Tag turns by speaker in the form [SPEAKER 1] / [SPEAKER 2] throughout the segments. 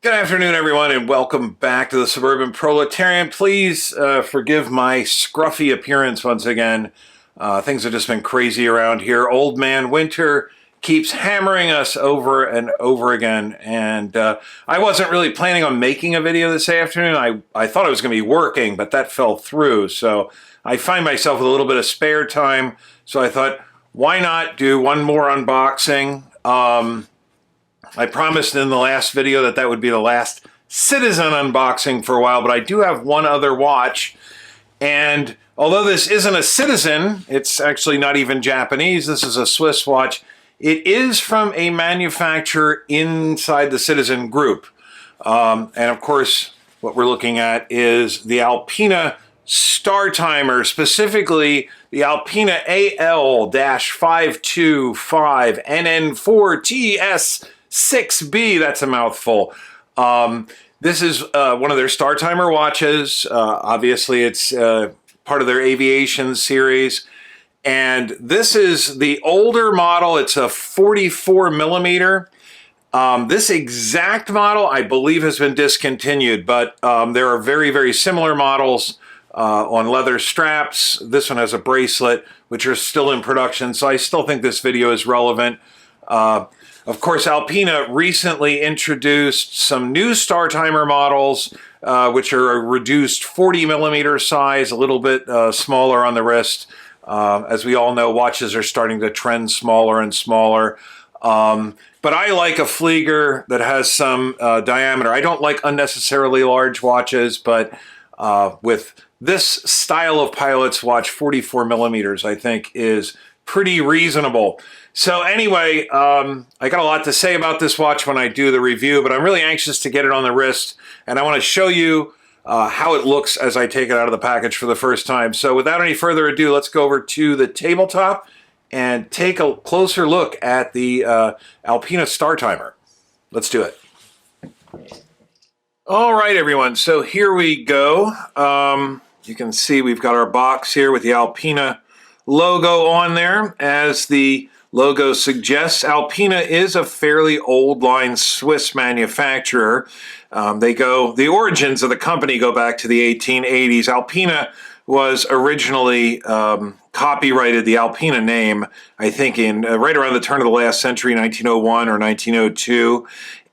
[SPEAKER 1] Good afternoon, everyone, and welcome back to the Suburban Proletarian. Please forgive my scruffy appearance once again. Things have just been crazy around here. Old man winter keeps hammering us over and over again, and I wasn't really planning on making a video this afternoon. I thought I was going to be working, but that fell through, so I find myself with a little bit of spare time, so I thought, why not do one more unboxing? I promised in the last video that that would be the last Citizen unboxing for a while, but I do have one other watch. And although this isn't a Citizen, it's actually not even Japanese, this is a Swiss watch. It is from a manufacturer inside the Citizen group. And of course, what we're looking at is the Alpina Startimer, specifically the Alpina AL-525NN4TS6B. That's a mouthful. This is one of their Startimer watches. Obviously, it's part of their aviation series. And this is the older model. It's a 44 millimeter. This exact model, I believe, has been discontinued, but there are very, very similar models on leather straps. This one has a bracelet, which are still in production, so I still think this video is relevant. Of course, Alpina recently introduced some new Startimer models, which are a reduced 40 millimeter size, a little bit smaller on the wrist. As we all know, watches are starting to trend smaller and smaller. But I like a Flieger that has some diameter. I don't like unnecessarily large watches, but with this style of pilot's watch, 44 millimeters, I think, is pretty reasonable. So anyway, I got a lot to say about this watch when I do the review, but I'm really anxious to get it on the wrist, and I want to show you how it looks as I take it out of the package for the first time. So without any further ado, let's go over to the tabletop and take a closer look at the Alpina Startimer. Let's do it. All right, everyone, so here we go. You can see we've got our box here with the Alpina logo on there. As the logo suggests, Alpina is a fairly old line Swiss manufacturer. The origins of the company go back to the 1880s. Alpina was originally copyrighted, the Alpina name, I think in right around the turn of the last century, 1901 or 1902.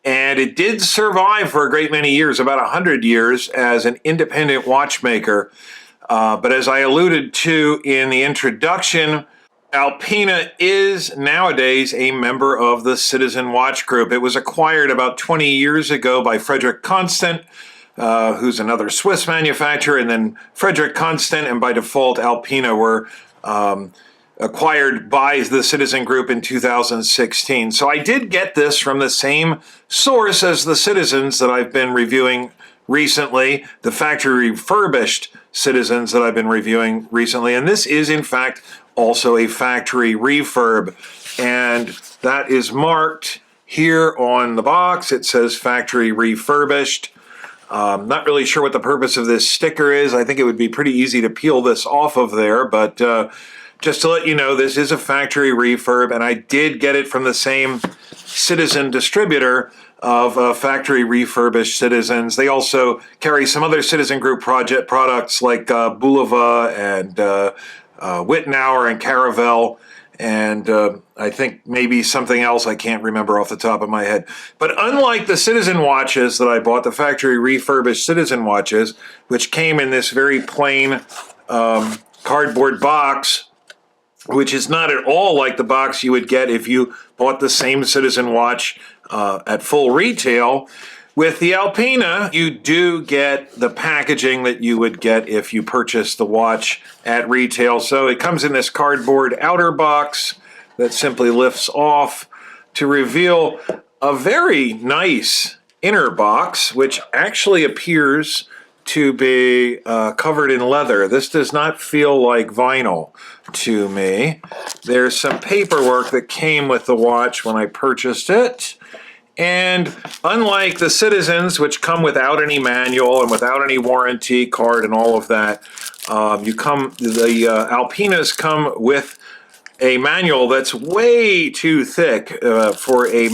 [SPEAKER 1] And it did survive for a great many years, about 100 years, as an independent watchmaker. But as I alluded to in the introduction, Alpina is nowadays a member of the Citizen Watch Group. It was acquired about 20 years ago by Frederick Constant, who's another Swiss manufacturer, and then Frederick Constant and by default Alpina were acquired by the Citizen Group in 2016. So I did get this from the same source as the Citizens that I've been reviewing recently, the factory refurbished Citizens that I've been reviewing recently, and this is in fact also a factory refurb, and that is marked here on the box. It says factory refurbished. Not really sure what the purpose of this sticker is. I think it would be pretty easy to peel this off of there, but just to let you know, this is a factory refurb, and I did get it from the same Citizen distributor of factory refurbished Citizens. They also carry some other Citizen Group project products like Bulova and Wittenauer and Caravelle, and I think maybe something else I can't remember off the top of my head. But unlike the Citizen watches that I bought, the factory refurbished Citizen watches, which came in this very plain cardboard box, which is not at all like the box you would get if you bought the same Citizen watch at full retail. With the Alpina, you do get the packaging that you would get if you purchased the watch at retail. So it comes in this cardboard outer box that simply lifts off to reveal a very nice inner box, which actually appears to be covered in leather. This does not feel like vinyl to me. There's some paperwork that came with the watch when I purchased it. And unlike the Citizens, which come without any manual and without any warranty card and all of that, the Alpinas come with a manual that's way too thick for a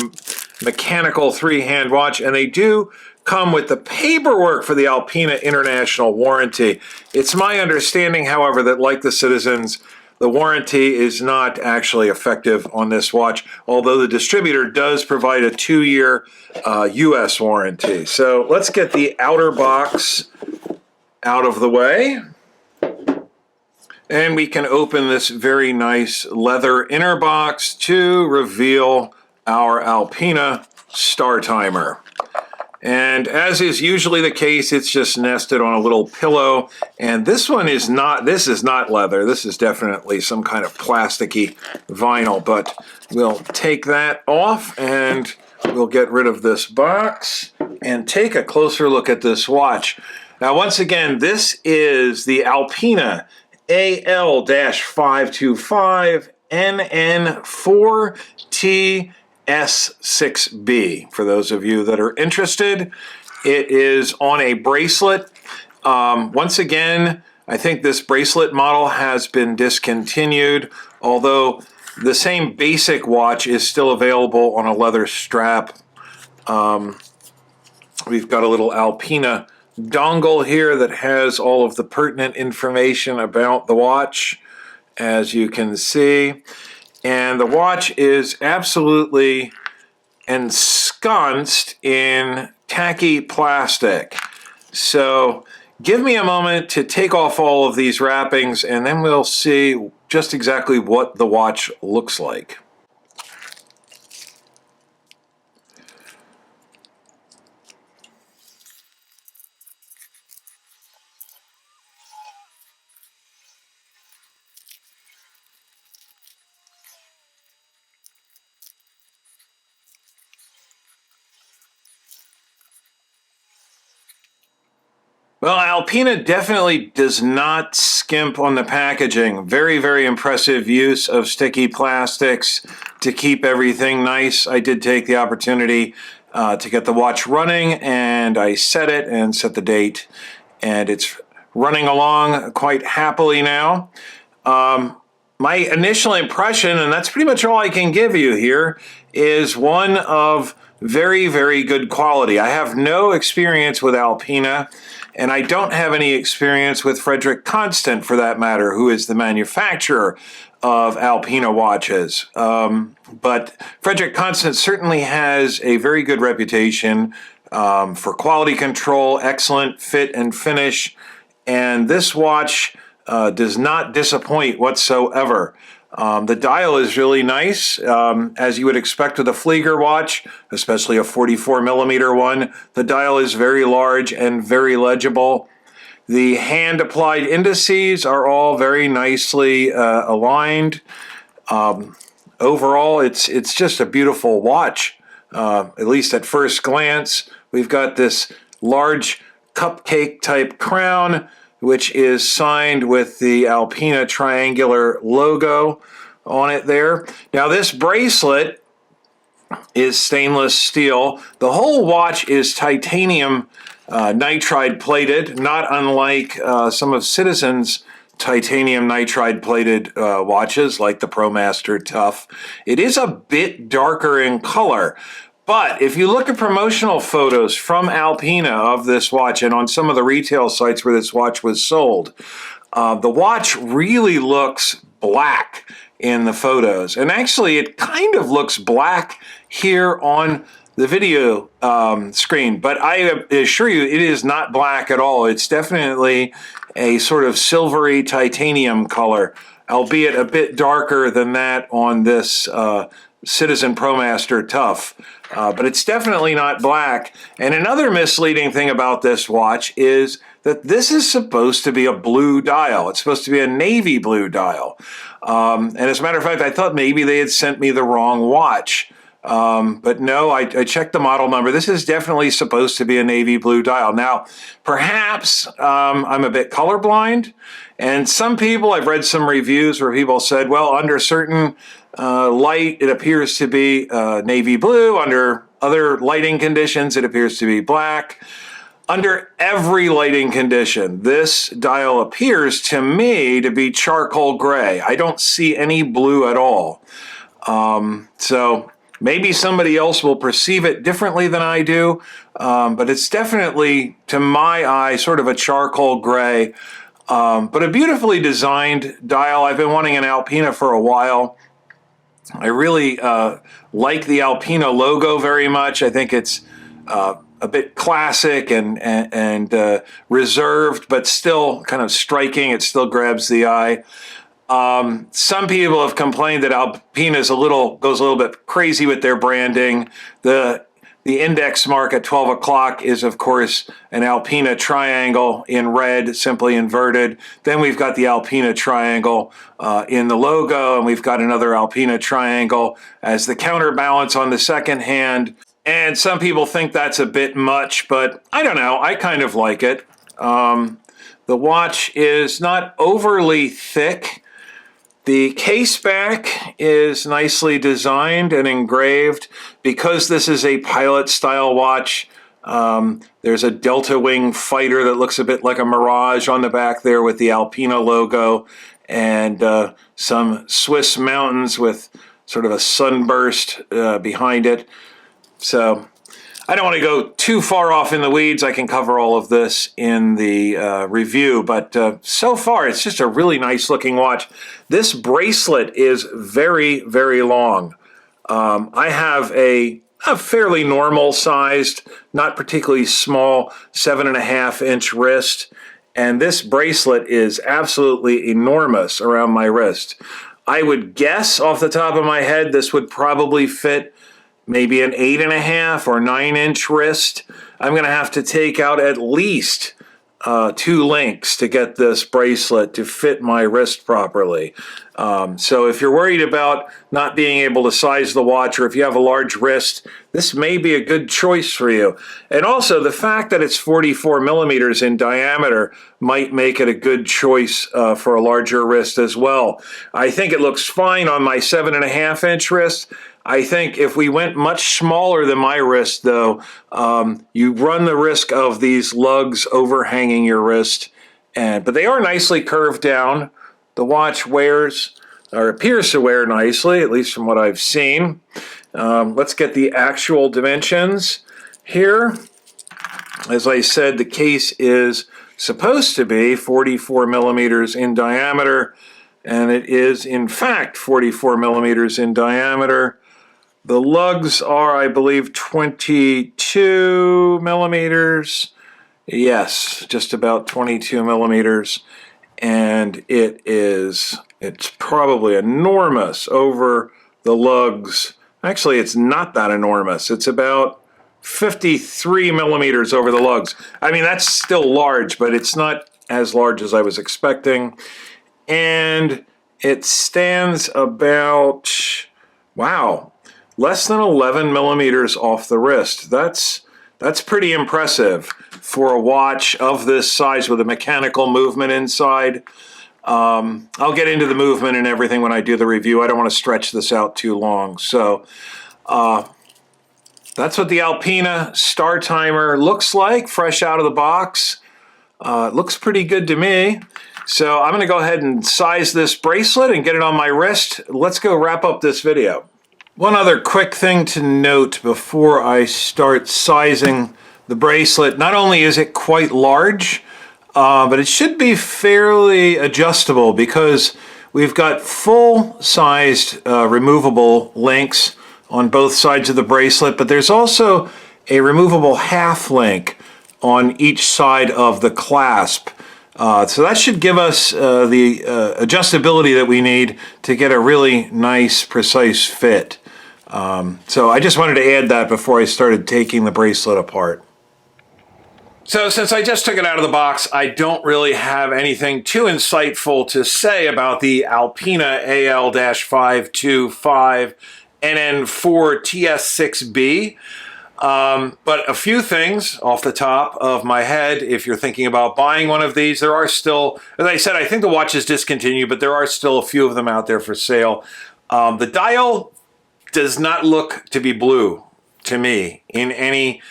[SPEAKER 1] mechanical three-hand watch, and they do come with the paperwork for the Alpina International warranty. It's my understanding, however, that like the Citizens, the warranty is not actually effective on this watch, although the distributor does provide a 2-year US warranty. So let's get the outer box out of the way. And we can open this very nice leather inner box to reveal our Alpina Startimer. And as is usually the case, it's just nested on a little pillow. And this one is not, this is not leather. This is definitely some kind of plasticky vinyl. But we'll take that off and we'll get rid of this box and take a closer look at this watch. Now, once again, this is the Alpina AL-525NN4TS6B. For those of you that are interested, it is on a bracelet. Once again, I think this bracelet model has been discontinued, although the same basic watch is still available on a leather strap. We've got a little Alpina dongle here that has all of the pertinent information about the watch, as you can see. And the watch is absolutely ensconced in tacky plastic. So give me a moment to take off all of these wrappings and then we'll see just exactly what the watch looks like. Well, Alpina definitely does not skimp on the packaging. Very, very impressive use of sticky plastics to keep everything nice. I did take the opportunity to get the watch running, and I set it and set the date, and it's running along quite happily now. My initial impression, and that's pretty much all I can give you here, is one of very, very good quality. I have no experience with Alpina, and I don't have any experience with Frederick Constant, for that matter, who is the manufacturer of Alpina watches. But Frederick Constant certainly has a very good reputation for quality control, excellent fit and finish, and this watch does not disappoint whatsoever. The dial is really nice, as you would expect with a Flieger watch, especially a 44mm one. The dial is very large and very legible. The hand-applied indices are all very nicely aligned. Overall, it's just a beautiful watch, at least at first glance. We've got this large cupcake-type crown, which is signed with the Alpina triangular logo on it there. Now, this bracelet is stainless steel. The whole watch is titanium nitride plated, not unlike some of Citizen's titanium nitride plated watches like the ProMaster Tough. It is a bit darker in color. But if you look at promotional photos from Alpina of this watch and on some of the retail sites where this watch was sold, the watch really looks black in the photos. And actually, it kind of looks black here on the video screen. But I assure you, it is not black at all. It's definitely a sort of silvery titanium color, albeit a bit darker than that on this Citizen ProMaster Tough. But it's definitely not black. And another misleading thing about this watch is that this is supposed to be a blue dial. It's supposed to be a navy blue dial. And as a matter of fact, I thought maybe they had sent me the wrong watch. But no, I checked the model number. This is definitely supposed to be a navy blue dial. Now, perhaps I'm a bit colorblind. And some people, I've read some reviews where people said, well, under certain light, it appears to be navy blue. Under other lighting conditions, it appears to be black. Under every lighting condition, this dial appears to me to be charcoal gray. I don't see any blue at all. So Maybe somebody else will perceive it differently than I do, but it's definitely, to my eye, sort of a charcoal gray, but a beautifully designed dial. I've been wanting an Alpina for a while. I really like the Alpina logo very much. I think it's a bit classic and reserved, but still kind of striking. It still grabs the eye. Some people have complained that Alpina goes a little bit crazy with their branding. The index mark at 12 o'clock is, of course, an Alpina triangle in red, simply inverted. Then we've got the Alpina triangle in the logo, and we've got another Alpina triangle as the counterbalance on the second hand. And some people think that's a bit much, but I don't know. I kind of like it. The watch is not overly thick. The case back is nicely designed and engraved. Because this is a pilot-style watch, there's a Delta Wing fighter that looks a bit like a Mirage on the back there with the Alpina logo, and some Swiss mountains with sort of a sunburst behind it. So I don't want to go too far off in the weeds. I can cover all of this in the review, but so far it's just a really nice looking watch. This bracelet is very, very long. I have a fairly normal sized, not particularly small, 7.5-inch wrist, and this bracelet is absolutely enormous around my wrist. I would guess off the top of my head this would probably fit maybe an 8.5 or 9-inch wrist. I'm going to have to take out at least 2 links to get this bracelet to fit my wrist properly. So if you're worried about not being able to size the watch, or if you have a large wrist, this may be a good choice for you. And also the fact that it's 44 millimeters in diameter might make it a good choice for a larger wrist as well. I think it looks fine on my 7.5-inch wrist. I think if we went much smaller than my wrist, though, you run the risk of these lugs overhanging your wrist. But they are nicely curved down. The watch wears, or appears to wear nicely, at least from what I've seen. Let's get the actual dimensions here. As I said, the case is supposed to be 44 millimeters in diameter, and it is, in fact, 44 millimeters in diameter. The lugs are, I believe, 22 millimeters. Yes, just about 22 millimeters. And it's probably enormous over the lugs. Actually, it's not that enormous. It's about 53 millimeters over the lugs. I mean, that's still large, but it's not as large as I was expecting. And it stands about, wow, less than 11 millimeters off the wrist. That's pretty impressive for a watch of this size with a mechanical movement inside. I'll get into the movement and everything when I do the review. I don't want to stretch this out too long. So that's what the Alpina Startimer looks like, fresh out of the box. It looks pretty good to me. So I'm going to go ahead and size this bracelet and get it on my wrist. Let's go wrap up this video. One other quick thing to note before I start sizing the bracelet. Not only is it quite large, but it should be fairly adjustable because we've got full-sized removable links on both sides of the bracelet, but there's also a removable half link on each side of the clasp. So that should give us the adjustability that we need to get a really nice, precise fit. So I just wanted to add that before I started taking the bracelet apart. So since I just took it out of the box, I don't really have anything too insightful to say about the Alpina AL-525NN4TS6B. But a few things off the top of my head, if you're thinking about buying one of these, there are still, as I said, I think the watch is discontinued, but there are still a few of them out there for sale. The dial does not look to be blue to me in any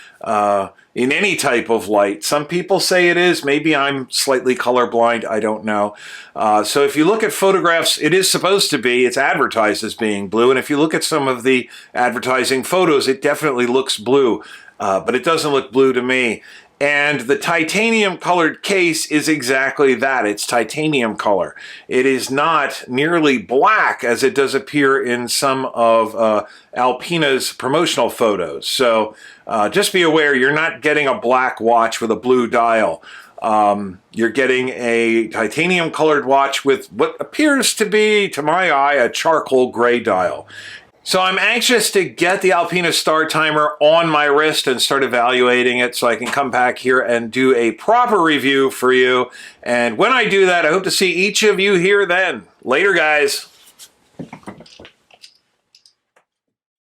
[SPEAKER 1] type of light. Some people say it is. Maybe I'm slightly colorblind. I don't know. So if you look at photographs, it is supposed to be. It's advertised as being blue. And if you look at some of the advertising photos, it definitely looks blue. But it doesn't look blue to me. And the titanium colored case is exactly that. It's titanium color. It is not nearly black as it does appear in some of Alpina's promotional photos. So just be aware, you're not getting a black watch with a blue dial. You're getting a titanium colored watch with what appears to be, to my eye, a charcoal gray dial. So I'm anxious to get the Alpina Startimer on my wrist and start evaluating it so I can come back here and do a proper review for you. And when I do that, I hope to see each of you here then. Later, guys.